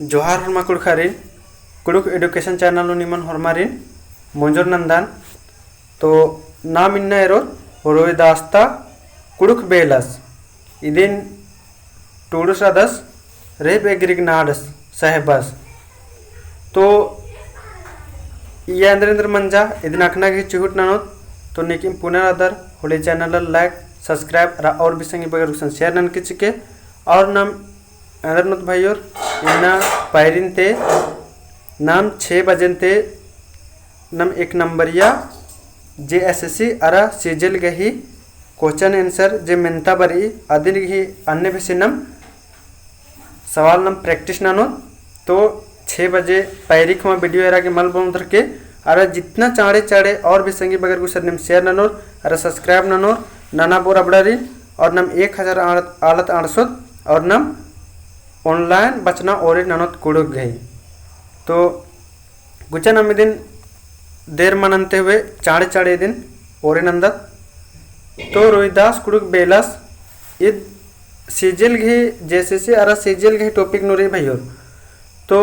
जोहार हरमा कुड़खारिन Kurukh education channel निमन हरमारिन मंजूर नंदन तो नाम इन्ना एरो रोय दास्ता कुड़ुक बेलस इदिन टूडस रदस रेप एग्रिक नाडस साहेबस तो ये अंदर मंजा इदिन अखना की चुहुट नानोत तो निकिम पुनरादर होली चैनल लाइक सब्सक्राइब और भी संगी बगर शेयर नन के चिके और नाम अंदर भाइयों इन्ना पैरिन ते नाम 6 बजन ते नम 1 नंबरिया JSSC अरा सीजल गही क्वेश्चन आंसर जे मेंता बरी अदिन गही अन्य भी नम सवाल नम प्रैक्टिस नानो तो 6 बजे पैरी खमा वीडियो एरा के मल बम धर के अरे जितना चाड़े चाड़े और भी संगी बगर गुसर नम शेयर नानो अरे सब्सक्राइब नानो नाना बोर अबड़ारी और नम 1000 आलत आड़सोत और नम ऑनलाइन बचना और ननोत कुड़ुक गई तो गुचा नम दिन देर मननते हुए चाड़े चाड़े दिन और नंदत तो रोहिदास कुड़ुक बेलस id सीजल घे जैसे से अरा सीजल घे टॉपिक नो रे भाइयों तो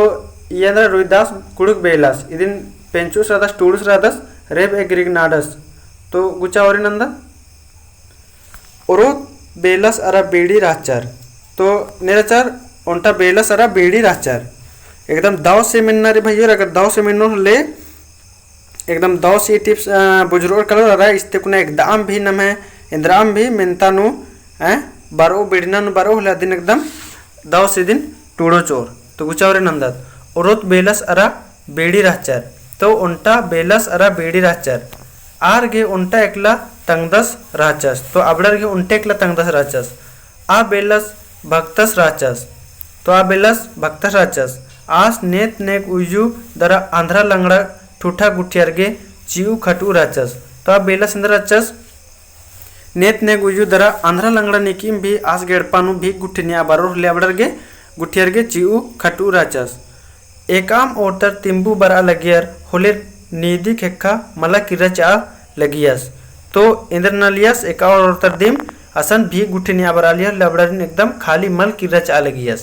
ये अंदर रोहिदास कुड़ुक बेलस इदिन पेंचुस रादस टूडुस रादस रेप एग्रिक नाडस तो गुचा और नंदत और बेलस अरा बेड़ी राचार तो निराचार उनटा बेलस अरा बेड़ी राचार एकदम दाव से मिलना रे भैया अगर दाव से मिलना ले एकदम दाव से टिप्स बुजुर्ग कलर अरा इस्ते कुना एकदम भी नम है इंद्राम भी मिनता नु बारो बेड़ना नु बारो हला दिन एकदम दाव से दिन टूड़ो चोर तो गुचावरे नंदत औरत बेलस अरा बेड़ी राचार तो उनटा बेलस अरा बेड़ी राचार आर गे उनटा एकला तंगदस राचस तो अबड़र गे उनटे एकला तंगदस राचस आ बेलस भक्तस राचस तो आ बेलस भक्तस राचस आस नेत नेक उजू दरा आंध्रा लंगड़ा ठूठा गुठियरगे चिऊ खटू राचस तो आ बेलस इंद्र राचस नेत नेक उजू दरा आंध्रा लंगड़ा निकिम भी आस गेड़पानु भी गुठिनिया बारो लेबड़रगे गुठियरगे चिऊ खटू राचस एकाम ओटर तिंबू बरा लगियर होले नीदी खेखा मला किरचा लगियस तो इंद्र नलियस एका ओटर दिम असन भी गुठिनिया बरालियर लेबड़रिन एकदम खाली मल किरचा लगियस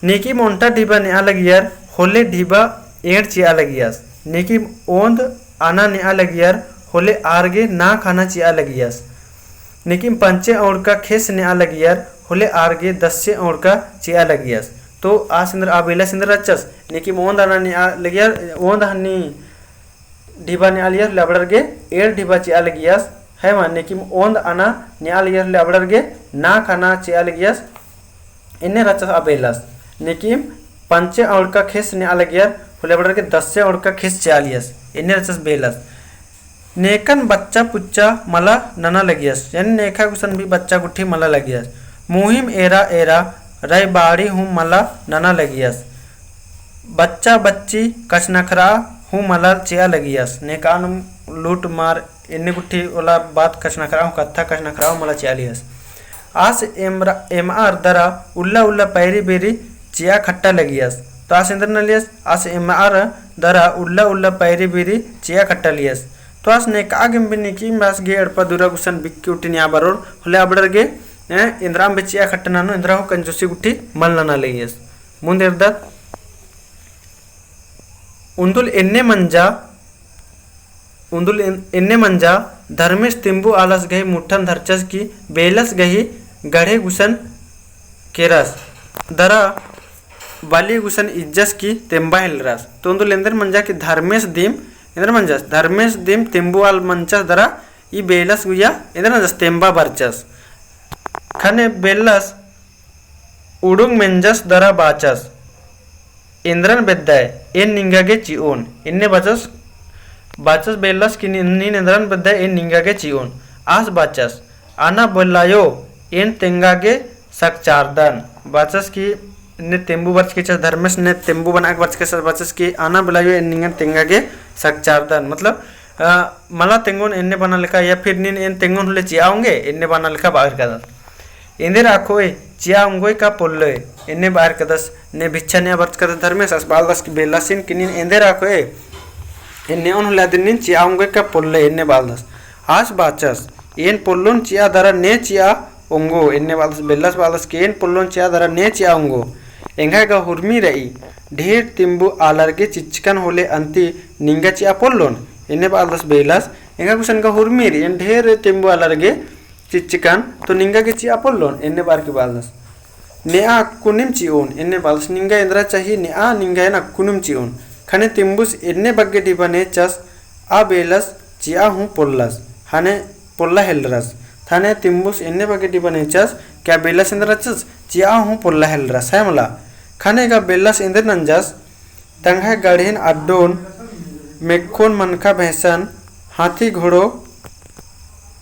नेकी मोंटा ढीबा ने अलगियर होले ढीबा एड़ चिया लगियस नेकी ओंद आना ने अलगियर होले आरगे ना खाना चिया लगियस नेकी पंचे और का खेस ने अलगियर होले आरगे 10 से और का चिया लगियस तो आ सिंदर आबेला सिंदर अच्छस नेकी ओंद आना ने लगियर ओंद हनी ढीबा ने आलियर लबड़रगे एड़ ढीबा चिया लगियस है मान नेकी ओंद आना ने आलियर लबड़रगे ना खाना चिया लगियस इन्ने रचस आबेलास नेकिम पंचे और का खेस ने अलगियर फुलेबड़र के 10 से और का खेस 40 इन्ने रचस बेलस नेकन बच्चा पुच्चा मला नना लगियस यानी नेखा गुसन भी बच्चा गुठी मला लगियस मुहिम एरा एरा रई बाड़ी हूँ मला नना लगियस बच्चा बच्ची कचनखरा हूँ मला चिया लगियस नेकान लूट मार इन्ने गुठी वाला बात कचनखरा हूँ कत्था कचनखरा हूँ मला चिया लियस आस एमआर दरा उल्ला उल्ला पैरी बेरी चिया खट्टा लगियस तो आस इंद्र नलियस आस एमआर दरा उल्ला उल्ला पैरी बेरी चिया खट्टा लियस तो आस ने का गेम बिनी की मास गे अड़पा दूरा गुसन बिक्की उठिनिया बरोर होले अबड़र गे इंद्राम बे चिया खट्टा नानो इंद्रा हो कंजूसी गुठी मल नना लगियस मुंदे इर्दत उंदुल एन्ने मंजा धर्मेश तिंबू आलस गही मुठन धरचस की बेलस गही गढ़े गुसन केरस दरा बाली गुसन इज्जस की तेंबा हिलरस तो उंदुल इंदर मंजा की धर्मेश दिम इंदर मंजस धर्मेश दिम तिंबू आल मंचस दरा ई बेलस गुया इंदर मंजस तेंबा बरचस खने बेलस उडुंग मेंजस दरा बाचस इंद्रन बेद्दाय एन निंगागे चिओन इन्ने बचस बाचस बेलस की नीन इंद्रन बेद्दाय एन निंगागे चिओन आस बाचस आना बोलायो एन तेंगागे सकचारदन बाचस की ने तेंबू बर्च के धर्मेश ने तेंबू बना के बर्च के बचस की आना बोलायो एन निंगन तेंगागे सकचारदन मतलब मला तेंगोन एन्ने बना लिखा या फिर नीन एन तेंगोन होले चियाओंगे एन्ने बना लिखा बाहर का इंदे राखोए चिया उंगोय का पोल्ले इन्ने बाहर कदस ने भिच्छा ने बर्च कर धर्मेश बालदस की बेलासिन किनिन इंदे राखोए इन्ने उन होला दिनिन चिया उंगोय का पोल्ले इन्ने बालदस आस बाचस एन पोल्लोन चिया दरा ने चिया उंगो इन्ने बालदस बेलास बालदस के एन पोल्लोन चिया दरा ने चिया उंगो एंगा हुर्मी रई ढेर तिम्बु आलर्गे चिचकन होले अंति निंगा ची अपोलोन इन्ने बालस बेलास एंगा कुशन का हुर्मीर इन ढेर तिम्बु आलर्गे चिचकन तो निंगा के ची अपोलोन इन्ने बार की बालस नेआ कुनिम ची ओन इन्ने बालस निंगा इंद्रा चाहिए नेआ निंगा ना कुनिम ची ओन खने तिम्बुस इन्ने बग्गे डिबने चस आ बेलस चिया हूँ पोल्लस हाने पोल्ला हेलरस थाने तिम्बुस इन्ने बग्गे डिबने चस क्या बेलस इंद्रा चस चिया हूँ पोल्ला हेलरस है मला खाने का बेलस इंद्र नंजस तंगा गढ़ेन अड्डोन मेक्कोन मनका भैंसन हाथी घोड़ो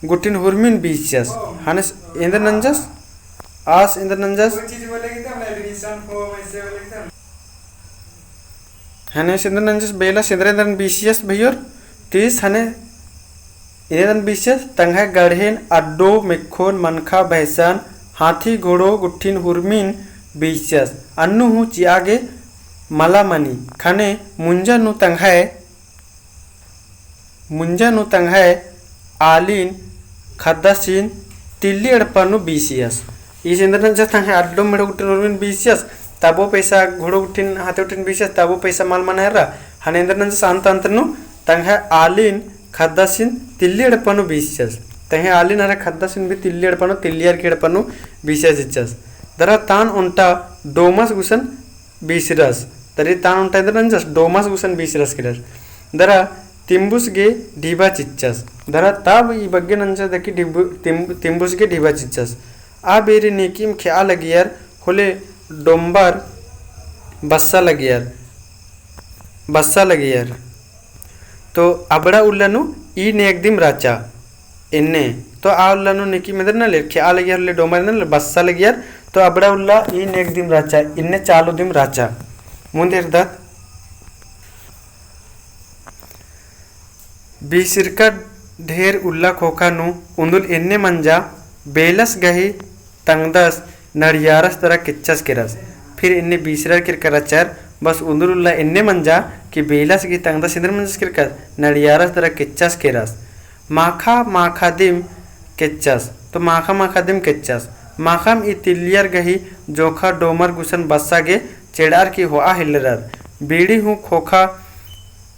गुटिन हुरमिन बीचस हाने इंद्र नंजस आस इंद्र नंजस हाने इंद्र नंजस बेलस इंद्र बीसियस भैयोर तीस हाने इंद्र बीसियस तंगा गढ़ेन अड्डो मेक्कोन मनका भैंसन हाथी घोड़ो गुटिन हुरमिन बीचस अन्नु हूँ चियागे मलामनी खाने मुंजा नु तंगाए आलिन खद्दासीन तिल्ली अड़पनु बीसियस इस इंद्र तंगा अड्डो मेड़ो गुटिन हुरमिन बीसियस तबो पैसा घोड़ो गुटिन हाथे गुटिन बीसियस तबो पैसा माल मनायरा हाने इंद्र अंत अंतनु तंगा आलिन खद्दासीन तिल्ली अड़पनु बीसियस तंगा आलिन हरे खद्दासीन भी तिल्ली अड़पनु तिल्लियर के अड़पनु बीसियस इच्छस दरा तान उंटा डोमस गुसन बीसरस तरी तान उंटा इंद्र नंजस डोमस गुसन बीसरस किरस दरा तिम्बुस गे ढीबा चिच्चस दरा ताब ई बग्गे नंजस दकी तिम्बुस गे ढीबा चिच्चस आ बेरी नेकीम ख्या लगियर होले डोंबर बस्सा लगियर तो अबड़ा उल्लनु ई नेकदिम राचा इन्ने तो आ उल्लनु नेकी मेदर न ले ख्या लगियर ले डोंबर न बस्सा लगियर तो अबड़ा उल्ला ई नेक दिम राचा इन्ने चालू दिम राचा मुंदेर दत बीसिरका ढेर उल्ला खोखा नु उंदुल इन्ने मंजा बेलस गही तंगदस नड़ियारस तरह किच्चस किरस फिर इन्ने बीसरा किर करचर बस उंदुल उल्ला इन्ने मंजा कि बेलस की तंगदस इंद्र मंजस किरकस नड़ियारस तरह किच्चस किरस माखा दिम किच्चस तो माखा दिम किच्चस माखम ई तिल्लियर गही जोखा डोमर गुसन बस्सा गे चेड़ार की होआ हिलरर बीड़ी हूँ खोखा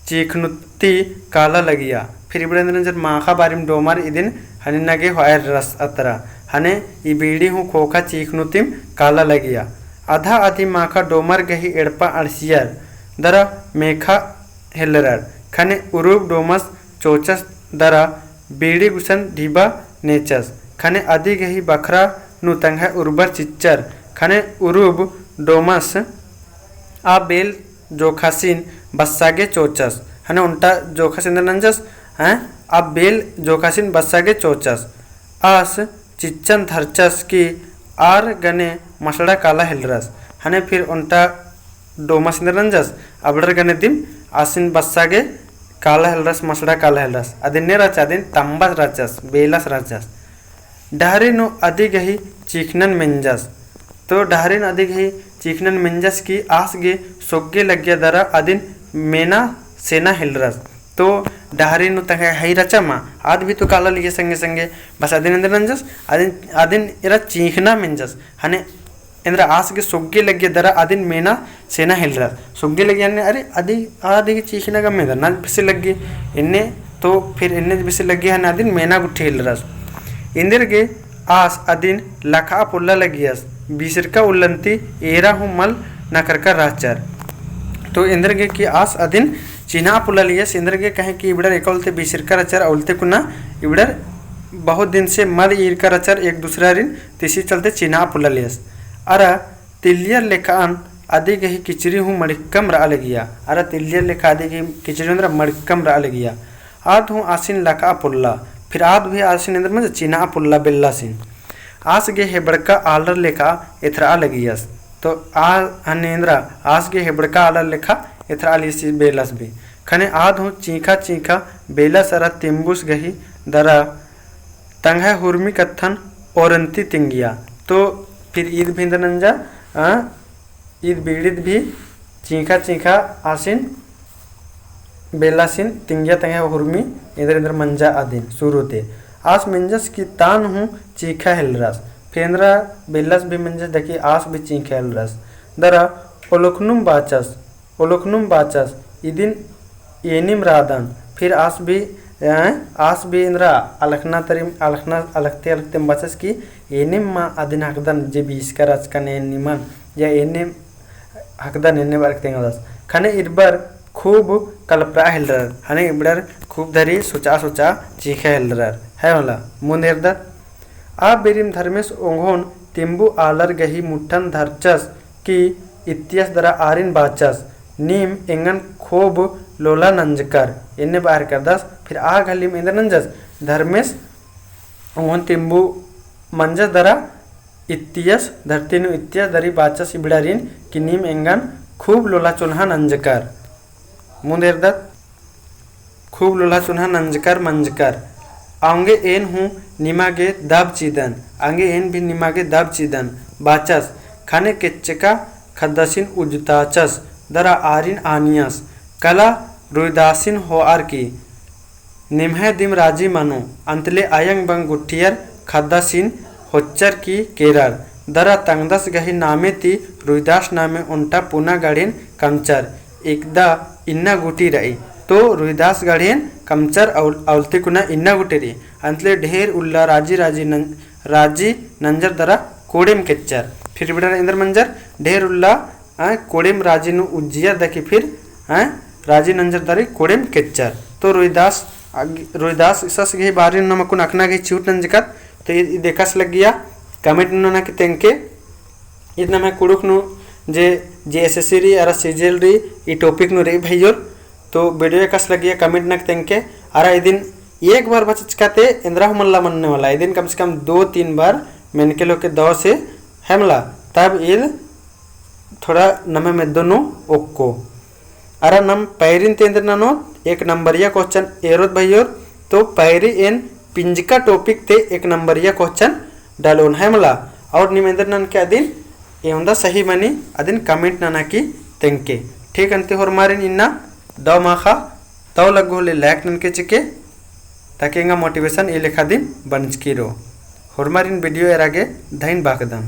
चीखनुत्ती काला लगिया फिर इबड़े माखा बारिम डोमर इदिन हने नगे होयर रस अतरा हने ई बीड़ी हूँ खोखा चीखनुतिम काला लगिया आधा आधी माखा डोमर गही एड़पा अड़सियर दरा मेखा हिलरर खने उरूब डोमस चोचस दरा बीड़ी गुसन ढीबा नेचस खने आदि गही बखरा नु तंगा उर्बर चिच्चर खने उरूब डोमस आ बेल जोखासीन बस्सागे चोचस हने उल्टा जोखासीन नंजस हैं आ बेल जोखासीन बस्सागे चोचस आस चिच्चन धरचस की आर गने मसड़ा काला हिलरस हने फिर उल्टा डोमस नंजस अबड़र गने दिम आसिन बस्सागे काला हिलरस मसड़ा काला हिलरस अदिन्ने रचा दिन तंबस रचस बेलस रचस डहरी नु अधिक ही चीखनन मिंजस तो डहरी नु अधिक ही चीखनन मिंजस की आस गे सोगे लग्या दरा अदिन मेना सेना हिलरस तो डहरी नु तंगे हई रचमा आद भी तो काला लिए संगे संगे बस अदिन इंद्र नंजस अदिन इरा चीखना मिंजस हने इंद्र आस गे सोगे लग्या दरा अदिन मेना सेना हिलरस सोगे लग्या ने अरे आदि चीखना का मेदर ना बिसे लगी इन्ने तो फिर इन्ने बिसे लगी हने अदिन मेना गुट्ठी हिलरस इंदिर गे आस अदिन लखा पुल्ला लगियस बीसरका उल्लंती एरा हूँ मल नकरका राचर तो इंद्र गे की आस अदिन चिन्हा पुल्ला लियस इंद्र गे कहें कि इबड़र एक उल्ते बीसरका रचर उल्ते कुना इबड़र बहुत दिन से मल ईरका रचर एक दूसरा रिन तिसी चलते चिन्हा पुल्ला लियस अरा तिल्लियर लेखान आदि गही किचरी हूँ मड़िक्कम रा लगिया अरा तिल्लियर लेखा आदि गही किचरी अंदर मड़िक्कम रा लगिया आद हूँ आसिन लखा पुल्ला फिर आद भी आसिन इंद्र में चिन्हा पुल्ला बेल्ला सिन आस गे हेबड़का आलर लेखा इथरा लगियस तो आ हनेन्द्रा आस गे हेबड़का आलर लेखा इथरा लिस बेलस भी खने आद हूँ चीखा बेलस अरा तिम्बुस गही दरा तंगा हुर्मी कत्थन औरंती तिंगिया तो फिर ईद भी इंद्र नंजा ईद बीड़ित भी चीखा आसिन बेलासिन तिंगिया तंगा हुर्मी इंद्र मंजा आदिन शुरूते आस मिंजस की तान हूँ चीखा हिलरस फिर इंद्रा बेलस भी मिंजस देखी आस भी चीखा हिलरस दरा ओलोकनुम बाचस इदिन एनिम रादान फिर आस भी इंद्रा अलखना अलखते बाचस की एनिम मा अदिन हकदन जे बीस का राजकन निमन या एनिम हकदन एने बारकतेंगदस खाने इरबर खूब कल्परा हेलर हने इबडर खूब धरी सोचा चीखे हेलर है होला मुनेरदर आ बेरिम धर्मेश ओंघोन तिम्बु आलर गही मुठन धरचस की इतिहास दरा आरिन बाचस नीम एंगन खूब लोला नंजकर इन्ने बाहर कर दस फिर आ घलिम इंद्र नंजस धर्मेश ओंघोन तिम्बु मंजस दरा इतिहास धरती नु इतिहास दरी बाचस इबडारिन की नीम एंगन खूब लोला चुन्हा नंजकर मुनेरदर खूब लोला चुन्हा नंजकर मंजकर आंगे एन हूँ निमागे दाब चीदन आंगे एन भी निमागे दाब चीदन बाचस खाने केच्चका खद्दसिन उजताचस दरा आरिन आनियस कला रुइदासिन हो आर की निम्हे दिम राजी मनु अंतले आयंग बंग गुट्टियर खद्दसिन होच्चर की केरल दरा तंगदस गही नामे ती रुइदास नामे उन्टा पुना गाड़ीन कमचर एकदा इन्ना गुटी रही तो रुइदास गाड़ीन कमचर औलती कुना इन्ना गुटेरी अंतले ढेर उल्ला राजी नंजर दरा कोडेम केच्चर फिर बिड़ा इंद्र मंजर ढेर उल्ला कोडेम राजी नु उज्जियर दकी फिर राजी नंजर दरी कोडेम केच्चर तो रुइदास सस गही बारी नमकुन अकना गही चूट नंजकत तो ये देखस लग गया कमेंट ना कि तेंके इतना मैं कुड़ुक नु जे एसएससी री अरा सीजीएल री ई टॉपिक नु रे भैयोर तो वीडियो कस लग गया कमेंट ना तेंके अरा इदिन एक बार बचच काते इंद्रा मल्ला मनने वाला इदिन कम से कम 2-3 बार मेनके लो के दो से हेमला तब इल थोड़ा नमे में दोनों ओक्को अरा नम पैरिन तेंद्र ननो एक नंबरिया क्वेश्चन एरोत भैयोर तो पैरी एन पिंजका टॉपिक ते एक नंबरिया क्वेश्चन डालोन है मला और निमेंद्र नन के अदिन एवंदा सही मनी अदिन कमेंट नना की तेंके ठीक अंते होर मारिन इन्ना दो माखा तव लगो ले लाइक नन के चिके ताकि मोटिवेशन ये लेखा दिन बनचकी रो होर मारिन वीडियो एरागे धैन बाकदम।